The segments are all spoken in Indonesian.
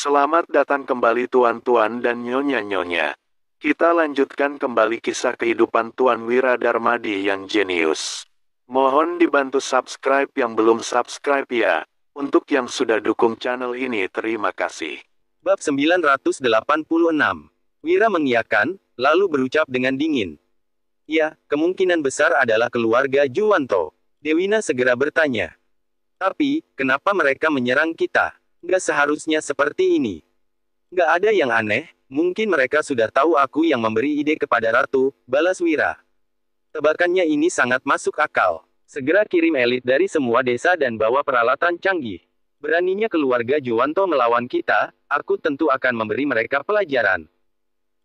Selamat datang kembali tuan-tuan dan nyonya-nyonya. Kita lanjutkan kembali kisah kehidupan Tuan Wira Darmadi yang jenius. Mohon dibantu subscribe yang belum subscribe ya. Untuk yang sudah dukung channel ini terima kasih. Bab 986. Wira mengiyakan, lalu berucap dengan dingin. Ya, kemungkinan besar adalah keluarga Juwanto. Dewina segera bertanya. Tapi, kenapa mereka menyerang kita? Nggak seharusnya seperti ini. Nggak ada yang aneh, mungkin mereka sudah tahu aku yang memberi ide kepada Ratu, balas Wira. Tebakannya ini sangat masuk akal. Segera kirim elit dari semua desa dan bawa peralatan canggih. Beraninya keluarga Juwanto melawan kita, aku tentu akan memberi mereka pelajaran.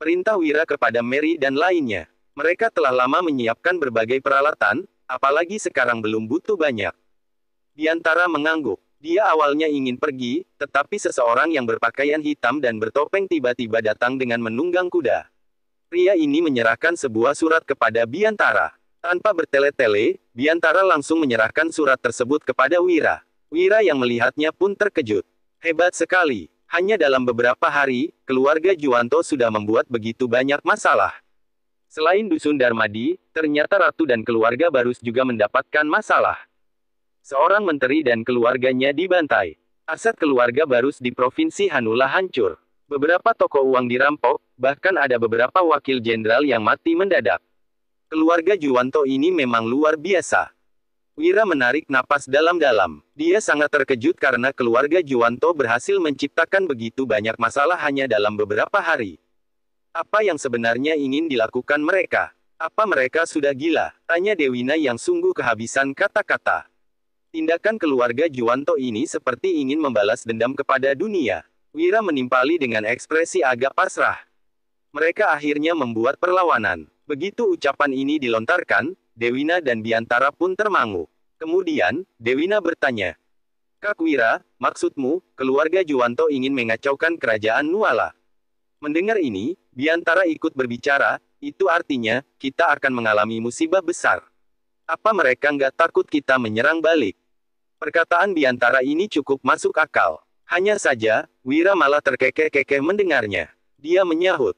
Perintah Wira kepada Mary dan lainnya. Mereka telah lama menyiapkan berbagai peralatan, apalagi sekarang belum butuh banyak. Biantara mengangguk. Dia awalnya ingin pergi, tetapi seseorang yang berpakaian hitam dan bertopeng tiba-tiba datang dengan menunggang kuda. Pria ini menyerahkan sebuah surat kepada Biantara. Tanpa bertele-tele, Biantara langsung menyerahkan surat tersebut kepada Wira. Wira yang melihatnya pun terkejut. Hebat sekali. Hanya dalam beberapa hari, keluarga Juwanto sudah membuat begitu banyak masalah. Selain Dusun Darmadi, ternyata Ratu dan keluarga Barus juga mendapatkan masalah. Seorang menteri dan keluarganya dibantai. Aset keluarga Barus di Provinsi Hanula hancur. Beberapa toko uang dirampok, bahkan ada beberapa wakil jenderal yang mati mendadak. Keluarga Juwanto ini memang luar biasa. Wira menarik napas dalam-dalam. Dia sangat terkejut karena keluarga Juwanto berhasil menciptakan begitu banyak masalah hanya dalam beberapa hari. Apa yang sebenarnya ingin dilakukan mereka? Apa mereka sudah gila? Tanya Dewina yang sungguh kehabisan kata-kata. Tindakan keluarga Juwanto ini seperti ingin membalas dendam kepada dunia. Wira menimpali dengan ekspresi agak pasrah. Mereka akhirnya membuat perlawanan. Begitu ucapan ini dilontarkan, Dewina dan Biantara pun termangu. Kemudian, Dewina bertanya. Kak Wira, maksudmu, keluarga Juwanto ingin mengacaukan kerajaan Nuala? Mendengar ini, Biantara ikut berbicara, itu artinya, kita akan mengalami musibah besar. Apa mereka nggak takut kita menyerang balik? Perkataan Biantara ini cukup masuk akal. Hanya saja, Wira malah terkekeh-kekeh mendengarnya. Dia menyahut.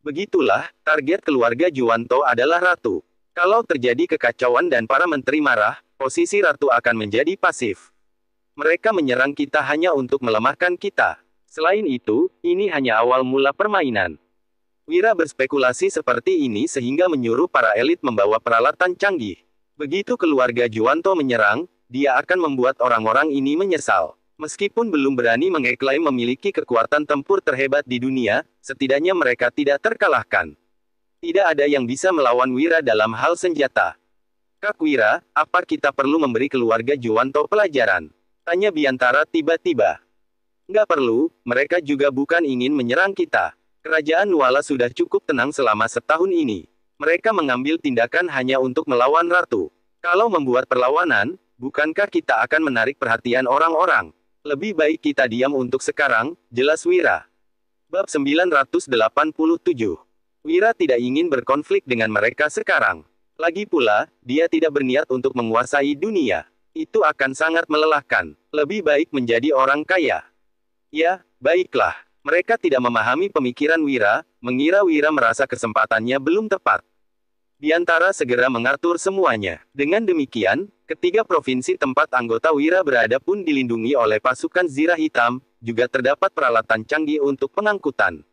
Begitulah, target keluarga Juwanto adalah Ratu. Kalau terjadi kekacauan dan para menteri marah, posisi Ratu akan menjadi pasif. Mereka menyerang kita hanya untuk melemahkan kita. Selain itu, ini hanya awal mula permainan. Wira berspekulasi seperti ini sehingga menyuruh para elit membawa peralatan canggih. Begitu keluarga Juwanto menyerang, dia akan membuat orang-orang ini menyesal. Meskipun belum berani mengeklaim memiliki kekuatan tempur terhebat di dunia, setidaknya mereka tidak terkalahkan. Tidak ada yang bisa melawan Wira dalam hal senjata. Kak Wira, apa kita perlu memberi keluarga Juwanto pelajaran? Tanya Biantara tiba-tiba. Nggak perlu, mereka juga bukan ingin menyerang kita. Kerajaan Nuala sudah cukup tenang selama setahun ini. Mereka mengambil tindakan hanya untuk melawan Ratu. Kalau membuat perlawanan, bukankah kita akan menarik perhatian orang-orang? Lebih baik kita diam untuk sekarang, jelas Wira. Bab 987. Wira tidak ingin berkonflik dengan mereka sekarang. Lagi pula, dia tidak berniat untuk menguasai dunia. Itu akan sangat melelahkan. Lebih baik menjadi orang kaya. Ya, baiklah. Mereka tidak memahami pemikiran Wira, mengira Wira merasa kesempatannya belum tepat. Biantara segera mengatur semuanya. Dengan demikian, ketiga provinsi tempat anggota Wira berada pun dilindungi oleh pasukan Zirah Hitam, juga terdapat peralatan canggih untuk pengangkutan.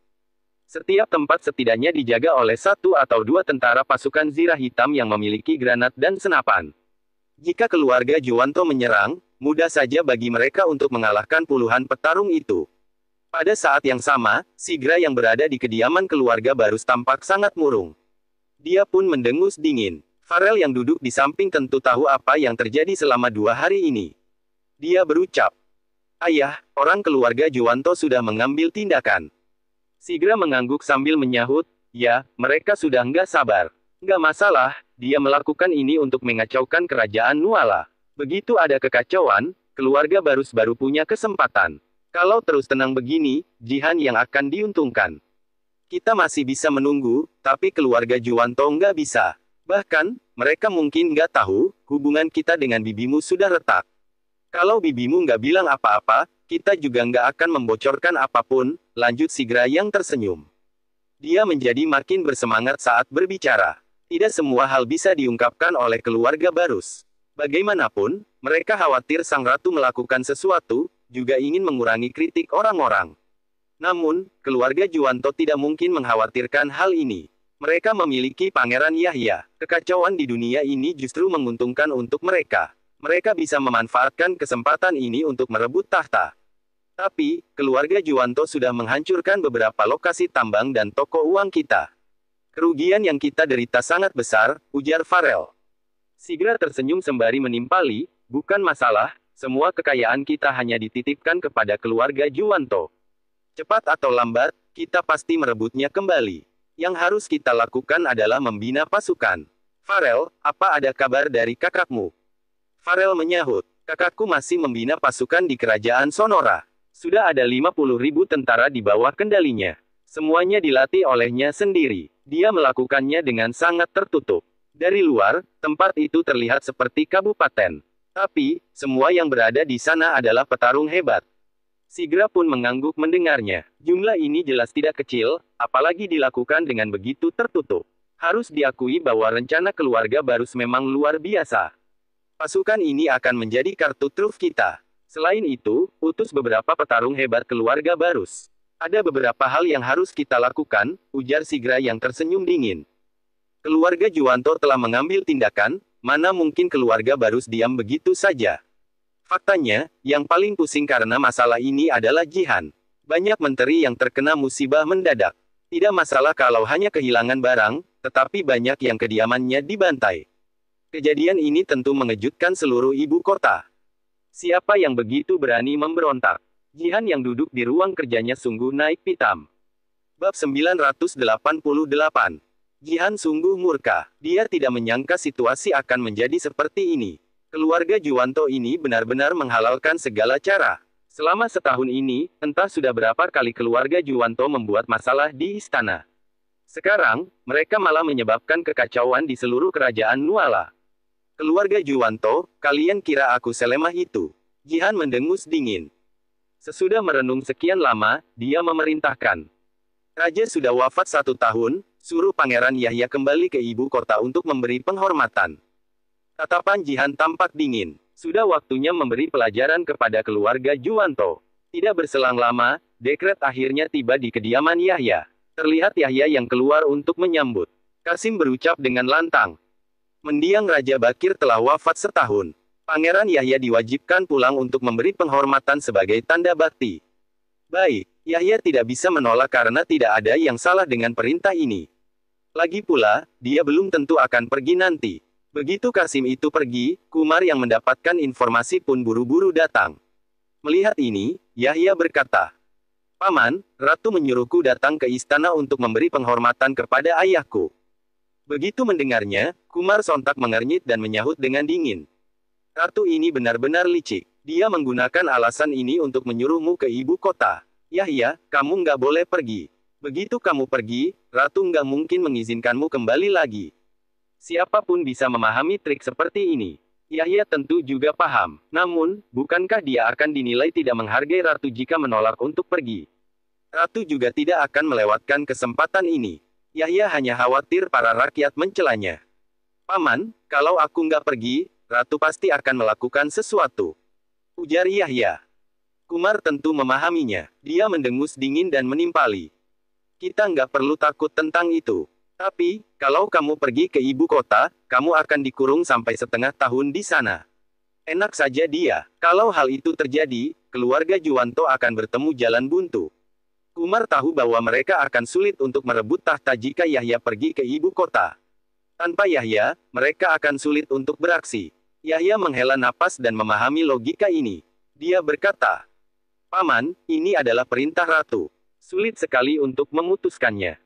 Setiap tempat setidaknya dijaga oleh 1 atau 2 tentara pasukan Zirah Hitam yang memiliki granat dan senapan. Jika keluarga Juwanto menyerang, mudah saja bagi mereka untuk mengalahkan puluhan petarung itu. Pada saat yang sama, Sigra yang berada di kediaman keluarga Barus tampak sangat murung. Dia pun mendengus dingin. Farel yang duduk di samping tentu tahu apa yang terjadi selama 2 hari ini. Dia berucap, Ayah, orang keluarga Juwanto sudah mengambil tindakan. Sigra mengangguk sambil menyahut, ya, mereka sudah nggak sabar. Nggak masalah, dia melakukan ini untuk mengacaukan kerajaan Nuala. Begitu ada kekacauan, keluarga Barus baru punya kesempatan. Kalau terus tenang begini, Jihan yang akan diuntungkan. Kita masih bisa menunggu, tapi keluarga Juwanto nggak bisa. Bahkan, mereka mungkin nggak tahu, hubungan kita dengan bibimu sudah retak. Kalau bibimu nggak bilang apa-apa, Kita juga nggak akan membocorkan apapun, lanjut Sigra yang tersenyum. Dia menjadi makin bersemangat saat berbicara. Tidak semua hal bisa diungkapkan oleh keluarga Barus. Bagaimanapun, mereka khawatir sang ratu melakukan sesuatu, juga ingin mengurangi kritik orang-orang. Namun, keluarga Juwanto tidak mungkin mengkhawatirkan hal ini. Mereka memiliki Pangeran Yahya. Kekacauan di dunia ini justru menguntungkan untuk mereka. Mereka bisa memanfaatkan kesempatan ini untuk merebut tahta. Tapi, keluarga Juwanto sudah menghancurkan beberapa lokasi tambang dan toko uang kita. Kerugian yang kita derita sangat besar, ujar Farel. Sigra tersenyum sembari menimpali, bukan masalah, semua kekayaan kita hanya dititipkan kepada keluarga Juwanto. Cepat atau lambat, kita pasti merebutnya kembali. Yang harus kita lakukan adalah membina pasukan. Farel, apa ada kabar dari kakakmu? Farel menyahut, kakakku masih membina pasukan di kerajaan Sonora. Sudah ada 50.000 tentara di bawah kendalinya. Semuanya dilatih olehnya sendiri. Dia melakukannya dengan sangat tertutup. Dari luar, tempat itu terlihat seperti kabupaten. Tapi, semua yang berada di sana adalah petarung hebat. Sigra pun mengangguk mendengarnya. Jumlah ini jelas tidak kecil, apalagi dilakukan dengan begitu tertutup. Harus diakui bahwa rencana keluarga Barus memang luar biasa. Pasukan ini akan menjadi kartu truf kita. Selain itu, utus beberapa petarung hebat keluarga Barus. Ada beberapa hal yang harus kita lakukan, ujar Sigra yang tersenyum dingin. Keluarga Juwanto telah mengambil tindakan, mana mungkin keluarga Barus diam begitu saja. Faktanya, yang paling pusing karena masalah ini adalah Jihan. Banyak menteri yang terkena musibah mendadak. Tidak masalah kalau hanya kehilangan barang, tetapi banyak yang kediamannya dibantai. Kejadian ini tentu mengejutkan seluruh ibu kota. Siapa yang begitu berani memberontak? Jihan yang duduk di ruang kerjanya sungguh naik pitam. Bab 988. Jihan sungguh murka. Dia tidak menyangka situasi akan menjadi seperti ini. Keluarga Juwanto ini benar-benar menghalalkan segala cara. Selama setahun ini, entah sudah berapa kali keluarga Juwanto membuat masalah di istana. Sekarang, mereka malah menyebabkan kekacauan di seluruh kerajaan Nuala. Keluarga Juwanto, kalian kira aku selemah itu? Jihan mendengus dingin. Sesudah merenung sekian lama, dia memerintahkan. Raja sudah wafat 1 tahun, suruh Pangeran Yahya kembali ke ibu kota untuk memberi penghormatan. Tatapan Jihan tampak dingin. Sudah waktunya memberi pelajaran kepada keluarga Juwanto. Tidak berselang lama, dekret akhirnya tiba di kediaman Yahya. Terlihat Yahya yang keluar untuk menyambut. Kasim berucap dengan lantang. Mendiang Raja Bakir telah wafat setahun. Pangeran Yahya diwajibkan pulang untuk memberi penghormatan sebagai tanda bakti. Baik, Yahya tidak bisa menolak karena tidak ada yang salah dengan perintah ini. Lagi pula, dia belum tentu akan pergi nanti. Begitu Kasim itu pergi, Kumar yang mendapatkan informasi pun buru-buru datang. Melihat ini, Yahya berkata, Paman, Ratu menyuruhku datang ke istana untuk memberi penghormatan kepada ayahku. Begitu mendengarnya, Kumar sontak mengernyit dan menyahut dengan dingin. Ratu ini benar-benar licik. Dia menggunakan alasan ini untuk menyuruhmu ke ibu kota. Yahya, kamu nggak boleh pergi. Begitu kamu pergi, Ratu nggak mungkin mengizinkanmu kembali lagi. Siapapun bisa memahami trik seperti ini. Yahya tentu juga paham. Namun, bukankah dia akan dinilai tidak menghargai Ratu jika menolak untuk pergi? Ratu juga tidak akan melewatkan kesempatan ini. Yahya hanya khawatir para rakyat mencelanya. Paman, kalau aku nggak pergi, Ratu pasti akan melakukan sesuatu. Ujar Yahya. Kumar tentu memahaminya. Dia mendengus dingin dan menimpali. Kita nggak perlu takut tentang itu. Tapi, kalau kamu pergi ke ibu kota, kamu akan dikurung sampai setengah tahun di sana. Enak saja dia. Kalau hal itu terjadi, keluarga Juwanto akan bertemu jalan buntu. Kumar tahu bahwa mereka akan sulit untuk merebut tahta jika Yahya pergi ke ibu kota. Tanpa Yahya, mereka akan sulit untuk beraksi. Yahya menghela napas dan memahami logika ini. Dia berkata, Paman, ini adalah perintah Ratu. Sulit sekali untuk memutuskannya.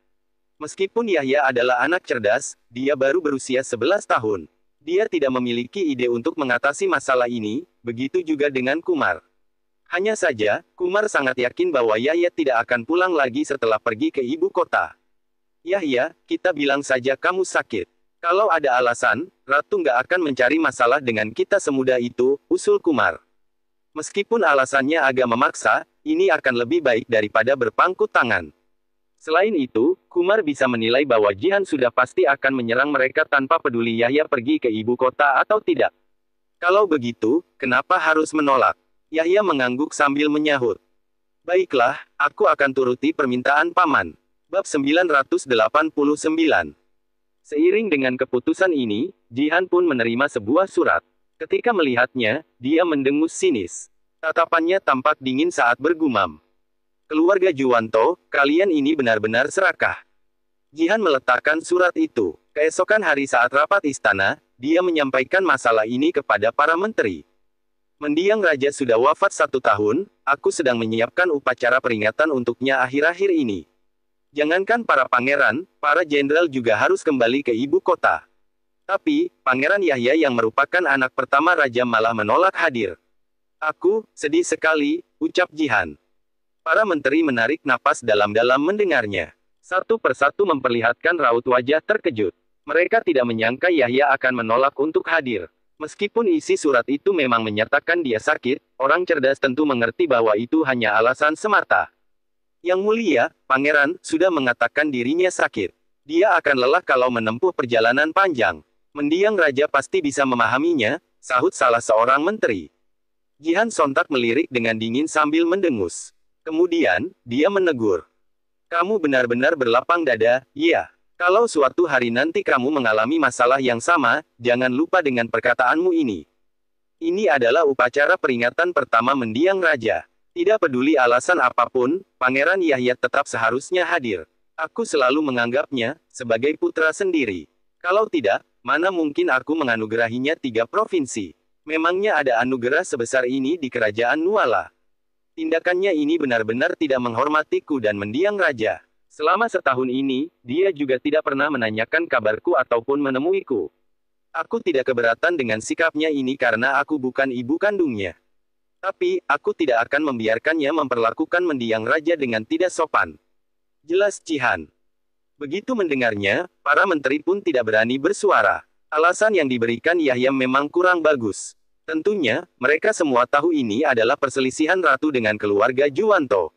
Meskipun Yahya adalah anak cerdas, dia baru berusia 11 tahun. Dia tidak memiliki ide untuk mengatasi masalah ini, begitu juga dengan Kumar. Hanya saja, Kumar sangat yakin bahwa Yahya tidak akan pulang lagi setelah pergi ke ibu kota. Yahya, kita bilang saja kamu sakit. Kalau ada alasan, Ratu nggak akan mencari masalah dengan kita semudah itu, usul Kumar. Meskipun alasannya agak memaksa, ini akan lebih baik daripada berpangku tangan. Selain itu, Kumar bisa menilai bahwa Jihan sudah pasti akan menyerang mereka tanpa peduli Yahya pergi ke ibu kota atau tidak. Kalau begitu, kenapa harus menolak? Yahya mengangguk sambil menyahut. Baiklah, aku akan turuti permintaan paman. Bab 989. Seiring dengan keputusan ini, Jihan pun menerima sebuah surat. Ketika melihatnya, dia mendengus sinis. Tatapannya tampak dingin saat bergumam. Keluarga Juwanto, kalian ini benar-benar serakah. Jihan meletakkan surat itu. Keesokan hari saat rapat istana, dia menyampaikan masalah ini kepada para menteri. Mendiang raja sudah wafat 1 tahun, aku sedang menyiapkan upacara peringatan untuknya akhir-akhir ini. Jangankan para pangeran, para jenderal juga harus kembali ke ibu kota. Tapi, Pangeran Yahya yang merupakan anak pertama raja malah menolak hadir. Aku, sedih sekali, ucap Jihan. Para menteri menarik napas dalam-dalam mendengarnya. Satu persatu memperlihatkan raut wajah terkejut. Mereka tidak menyangka Yahya akan menolak untuk hadir. Meskipun isi surat itu memang menyatakan dia sakit, orang cerdas tentu mengerti bahwa itu hanya alasan semata. Yang mulia, pangeran, sudah mengatakan dirinya sakit. Dia akan lelah kalau menempuh perjalanan panjang. Mendiang raja pasti bisa memahaminya, sahut salah seorang menteri. Jihan sontak melirik dengan dingin sambil mendengus. Kemudian, dia menegur. Kamu benar-benar berlapang dada, iya. Kalau suatu hari nanti kamu mengalami masalah yang sama, jangan lupa dengan perkataanmu ini. Ini adalah upacara peringatan pertama mendiang raja. Tidak peduli alasan apapun, Pangeran Yahya tetap seharusnya hadir. Aku selalu menganggapnya sebagai putra sendiri. Kalau tidak, mana mungkin aku menganugerahinya 3 provinsi. Memangnya ada anugerah sebesar ini di kerajaan Nuala? Tindakannya ini benar-benar tidak menghormatiku dan mendiang raja. Selama setahun ini, dia juga tidak pernah menanyakan kabarku ataupun menemuiku. Aku tidak keberatan dengan sikapnya ini karena aku bukan ibu kandungnya. Tapi, aku tidak akan membiarkannya memperlakukan mendiang raja dengan tidak sopan. Jelas Jihan. Begitu mendengarnya, para menteri pun tidak berani bersuara. Alasan yang diberikan Yahya memang kurang bagus. Tentunya, mereka semua tahu ini adalah perselisihan ratu dengan keluarga Juwanto.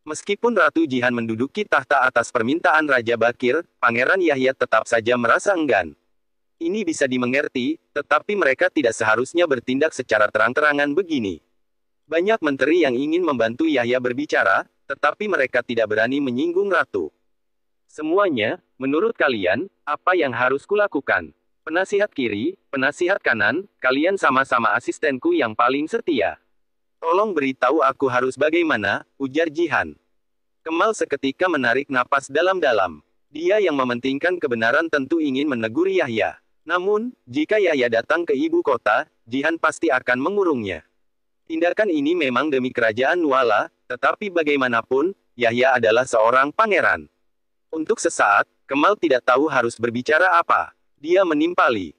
Meskipun Ratu Jihan menduduki tahta atas permintaan Raja Bakir, Pangeran Yahya tetap saja merasa enggan. Ini bisa dimengerti, tetapi mereka tidak seharusnya bertindak secara terang-terangan begini. Banyak menteri yang ingin membantu Yahya berbicara, tetapi mereka tidak berani menyinggung ratu. Semuanya, menurut kalian, apa yang harus kulakukan? Penasihat kiri, penasihat kanan, kalian sama-sama asistenku yang paling setia. Tolong beritahu aku harus bagaimana, ujar Jihan. Kemal seketika menarik napas dalam-dalam. Dia yang mementingkan kebenaran tentu ingin menegur Yahya. Namun, jika Yahya datang ke ibu kota, Jihan pasti akan mengurungnya. Tindakan ini memang demi kerajaan Nuala, tetapi bagaimanapun, Yahya adalah seorang pangeran. Untuk sesaat, Kemal tidak tahu harus berbicara apa. Dia menimpali.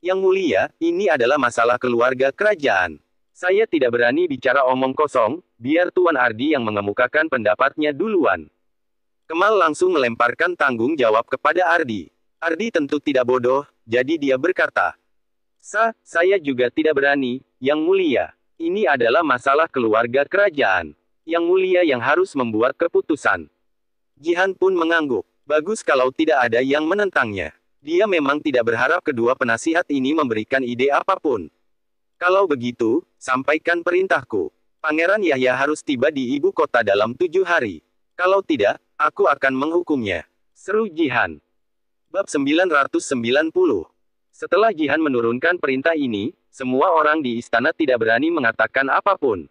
Yang mulia, ini adalah masalah keluarga kerajaan. Saya tidak berani bicara omong kosong, biar Tuan Ardi yang mengemukakan pendapatnya duluan. Kemal langsung melemparkan tanggung jawab kepada Ardi. Ardi tentu tidak bodoh, jadi dia berkata. Saya juga tidak berani, Yang mulia. Ini adalah masalah keluarga kerajaan. Yang mulia yang harus membuat keputusan. Jihan pun mengangguk. Bagus kalau tidak ada yang menentangnya. Dia memang tidak berharap kedua penasihat ini memberikan ide apapun. Kalau begitu, sampaikan perintahku. Pangeran Yahya harus tiba di ibu kota dalam 7 hari. Kalau tidak, aku akan menghukumnya. Seru Jihan. Bab 990. Setelah Jihan menurunkan perintah ini, semua orang di istana tidak berani mengatakan apapun.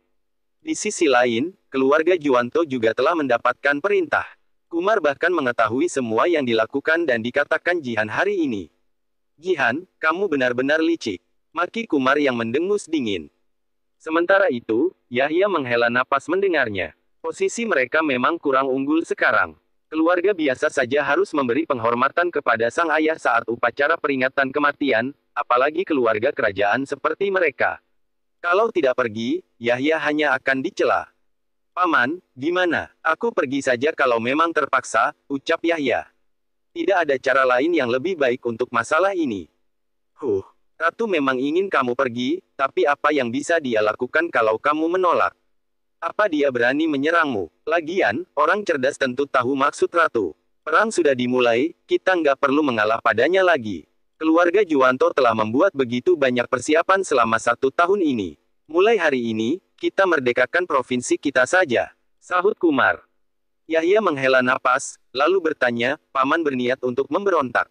Di sisi lain, keluarga Juwanto juga telah mendapatkan perintah. Kumar bahkan mengetahui semua yang dilakukan dan dikatakan Jihan hari ini. Jihan, kamu benar-benar licik. Maki Kumar yang mendengus dingin. Sementara itu, Yahya menghela napas mendengarnya. Posisi mereka memang kurang unggul sekarang. Keluarga biasa saja harus memberi penghormatan kepada sang ayah saat upacara peringatan kematian, apalagi keluarga kerajaan seperti mereka. Kalau tidak pergi, Yahya hanya akan dicela. Paman, gimana? Aku pergi saja kalau memang terpaksa, ucap Yahya. Tidak ada cara lain yang lebih baik untuk masalah ini. Ratu memang ingin kamu pergi, tapi apa yang bisa dia lakukan kalau kamu menolak? Apa dia berani menyerangmu? Lagian, orang cerdas tentu tahu maksud Ratu. Perang sudah dimulai, kita nggak perlu mengalah padanya lagi. Keluarga Juwanto telah membuat begitu banyak persiapan selama 1 tahun ini. Mulai hari ini, kita merdekakan provinsi kita saja, sahut Kumar. Yahya menghela napas, lalu bertanya, Paman berniat untuk memberontak?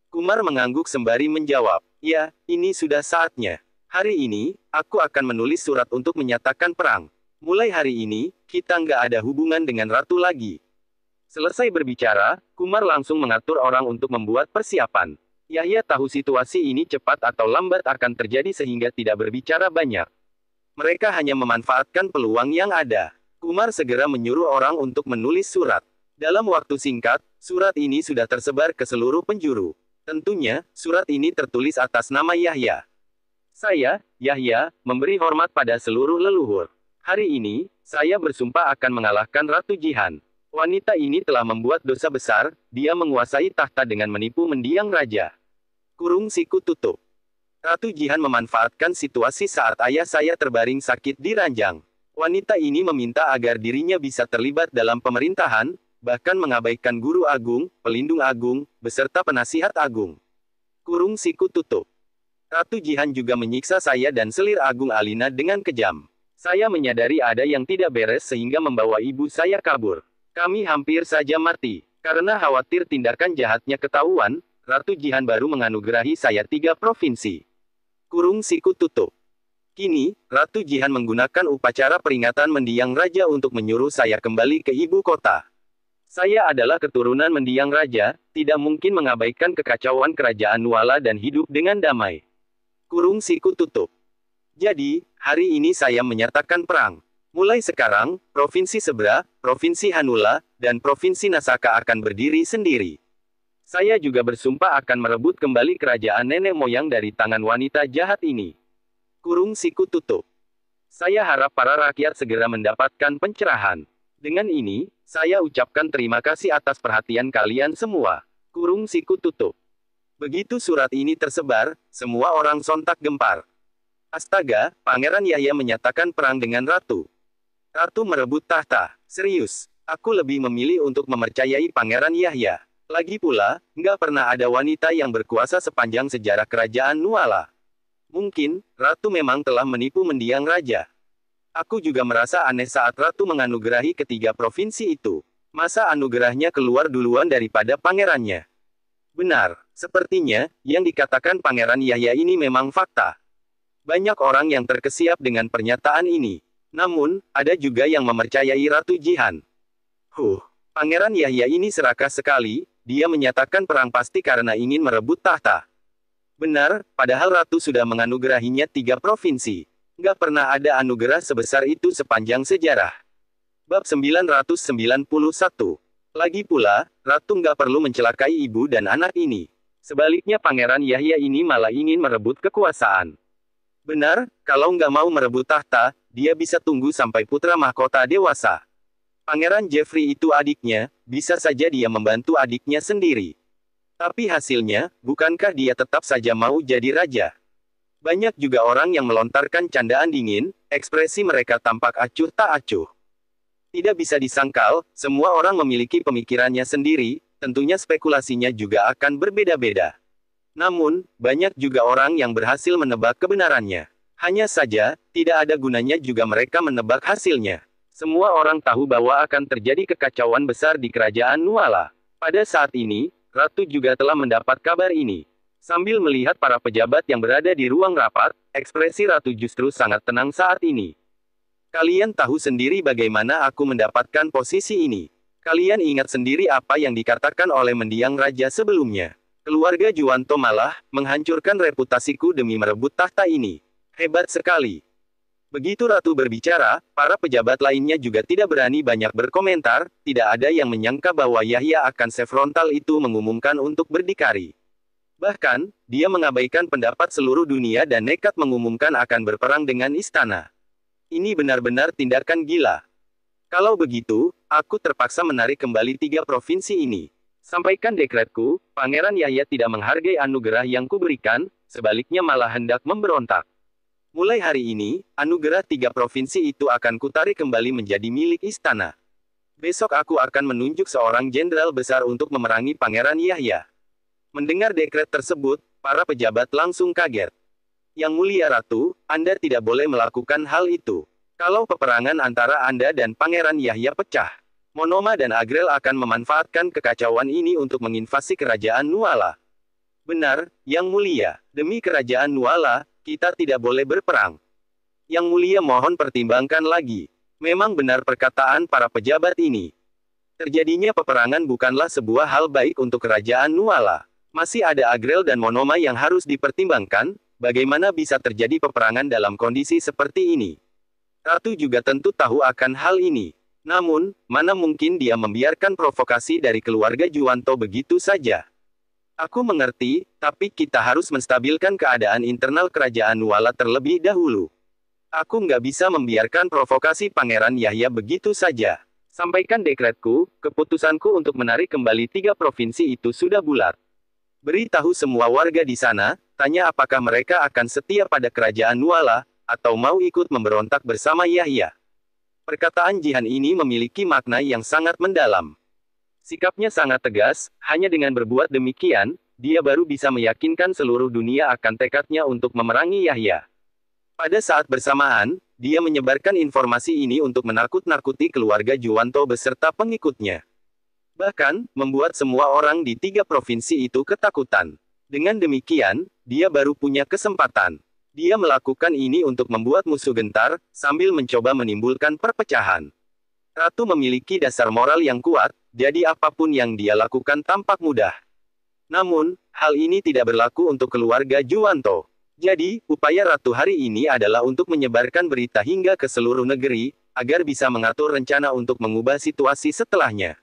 Kumar mengangguk sembari menjawab, ya, ini sudah saatnya. Hari ini, aku akan menulis surat untuk menyatakan perang. Mulai hari ini, kita nggak ada hubungan dengan Ratu lagi. Selesai berbicara, Kumar langsung mengatur orang untuk membuat persiapan. Yahya tahu situasi ini cepat atau lambat akan terjadi sehingga tidak berbicara banyak. Mereka hanya memanfaatkan peluang yang ada. Kumar segera menyuruh orang untuk menulis surat. Dalam waktu singkat, surat ini sudah tersebar ke seluruh penjuru. Tentunya, surat ini tertulis atas nama Yahya. Saya, Yahya, memberi hormat pada seluruh leluhur. Hari ini, saya bersumpah akan mengalahkan Ratu Jihan. Wanita ini telah membuat dosa besar, dia menguasai tahta dengan menipu mendiang raja. Kurung siku tutup. Ratu Jihan memanfaatkan situasi saat ayah saya terbaring sakit di ranjang. Wanita ini meminta agar dirinya bisa terlibat dalam pemerintahan, bahkan mengabaikan guru agung, pelindung agung, beserta penasihat agung. Kurung siku tutup. Ratu Jihan juga menyiksa saya dan selir Agung Alina dengan kejam. Saya menyadari ada yang tidak beres sehingga membawa ibu saya kabur. Kami hampir saja mati. Karena khawatir tindakan jahatnya ketahuan, Ratu Jihan baru menganugerahi saya 3 provinsi. Kurung siku tutup. Kini, Ratu Jihan menggunakan upacara peringatan mendiang raja untuk menyuruh saya kembali ke ibu kota. Saya adalah keturunan mendiang raja, tidak mungkin mengabaikan kekacauan kerajaan Nuala dan hidup dengan damai. Kurung siku tutup. Jadi, hari ini saya menyatakan perang. Mulai sekarang, Provinsi Sebra, Provinsi Hanula, dan Provinsi Nasaka akan berdiri sendiri. Saya juga bersumpah akan merebut kembali kerajaan nenek moyang dari tangan wanita jahat ini. Kurung siku tutup. Saya harap para rakyat segera mendapatkan pencerahan. Dengan ini, saya ucapkan terima kasih atas perhatian kalian semua. Kurung siku tutup. Begitu surat ini tersebar, semua orang sontak gempar. Astaga, Pangeran Yahya menyatakan perang dengan Ratu. Ratu merebut tahta. Serius, aku lebih memilih untuk mempercayai Pangeran Yahya. Lagi pula, nggak pernah ada wanita yang berkuasa sepanjang sejarah kerajaan Nuala. Mungkin, Ratu memang telah menipu mendiang raja. Aku juga merasa aneh saat Ratu menganugerahi ketiga provinsi itu. Masa anugerahnya keluar duluan daripada pangerannya? Benar, sepertinya, yang dikatakan Pangeran Yahya ini memang fakta. Banyak orang yang terkesiap dengan pernyataan ini. Namun, ada juga yang mempercayai Ratu Jihan. Pangeran Yahya ini serakah sekali, dia menyatakan perang pasti karena ingin merebut tahta. Benar, padahal Ratu sudah menganugerahinya 3 provinsi. Nggak pernah ada anugerah sebesar itu sepanjang sejarah. Bab 991. Lagi pula, Ratu nggak perlu mencelakai ibu dan anak ini. Sebaliknya Pangeran Yahya ini malah ingin merebut kekuasaan. Benar, kalau nggak mau merebut tahta, dia bisa tunggu sampai putra mahkota dewasa. Pangeran Jeffrey itu adiknya, bisa saja dia membantu adiknya sendiri. Tapi hasilnya, bukankah dia tetap saja mau jadi raja? Banyak juga orang yang melontarkan candaan dingin, ekspresi mereka tampak acuh tak acuh. Tidak bisa disangkal, semua orang memiliki pemikirannya sendiri, tentunya spekulasinya juga akan berbeda-beda. Namun, banyak juga orang yang berhasil menebak kebenarannya. Hanya saja, tidak ada gunanya juga mereka menebak hasilnya. Semua orang tahu bahwa akan terjadi kekacauan besar di kerajaan Nuala. Pada saat ini, Ratu juga telah mendapat kabar ini. Sambil melihat para pejabat yang berada di ruang rapat, ekspresi Ratu justru sangat tenang saat ini. Kalian tahu sendiri bagaimana aku mendapatkan posisi ini. Kalian ingat sendiri apa yang dikatakan oleh mendiang raja sebelumnya. Keluarga Juwanto malah menghancurkan reputasiku demi merebut tahta ini. Hebat sekali. Begitu Ratu berbicara, para pejabat lainnya juga tidak berani banyak berkomentar, tidak ada yang menyangka bahwa Yahya akan sefrontal itu mengumumkan untuk berdikari. Bahkan, dia mengabaikan pendapat seluruh dunia dan nekat mengumumkan akan berperang dengan istana. Ini benar-benar tindakan gila. Kalau begitu, aku terpaksa menarik kembali 3 provinsi ini. Sampaikan dekretku, Pangeran Yahya tidak menghargai anugerah yang kuberikan, sebaliknya malah hendak memberontak. Mulai hari ini, anugerah 3 provinsi itu akan kutarik kembali menjadi milik istana. Besok aku akan menunjuk seorang jenderal besar untuk memerangi Pangeran Yahya. Mendengar dekret tersebut, para pejabat langsung kaget. Yang mulia Ratu, Anda tidak boleh melakukan hal itu. Kalau peperangan antara Anda dan Pangeran Yahya pecah, Monoma dan Agrel akan memanfaatkan kekacauan ini untuk menginvasi kerajaan Nuala. Benar, Yang Mulia, demi kerajaan Nuala, kita tidak boleh berperang. Yang Mulia mohon pertimbangkan lagi. Memang benar perkataan para pejabat ini. Terjadinya peperangan bukanlah sebuah hal baik untuk kerajaan Nuala. Masih ada Agrel dan Monoma yang harus dipertimbangkan. Bagaimana bisa terjadi peperangan dalam kondisi seperti ini? Ratu juga tentu tahu akan hal ini. Namun, mana mungkin dia membiarkan provokasi dari keluarga Juwanto begitu saja? Aku mengerti, tapi kita harus menstabilkan keadaan internal kerajaan Nuala terlebih dahulu. Aku nggak bisa membiarkan provokasi Pangeran Yahya begitu saja. Sampaikan dekretku, keputusanku untuk menarik kembali 3 provinsi itu sudah bulat. Beritahu semua warga di sana, tanya apakah mereka akan setia pada kerajaan Nuala, atau mau ikut memberontak bersama Yahya. Perkataan Jihan ini memiliki makna yang sangat mendalam. Sikapnya sangat tegas, hanya dengan berbuat demikian, dia baru bisa meyakinkan seluruh dunia akan tekadnya untuk memerangi Yahya. Pada saat bersamaan, dia menyebarkan informasi ini untuk menakut-nakuti keluarga Juwanto beserta pengikutnya. Bahkan, membuat semua orang di 3 provinsi itu ketakutan. Dengan demikian, dia baru punya kesempatan. Dia melakukan ini untuk membuat musuh gentar, sambil mencoba menimbulkan perpecahan. Ratu memiliki dasar moral yang kuat, jadi apapun yang dia lakukan tampak mudah. Namun, hal ini tidak berlaku untuk keluarga Juwanto. Jadi, upaya Ratu hari ini adalah untuk menyebarkan berita hingga ke seluruh negeri, agar bisa mengatur rencana untuk mengubah situasi setelahnya.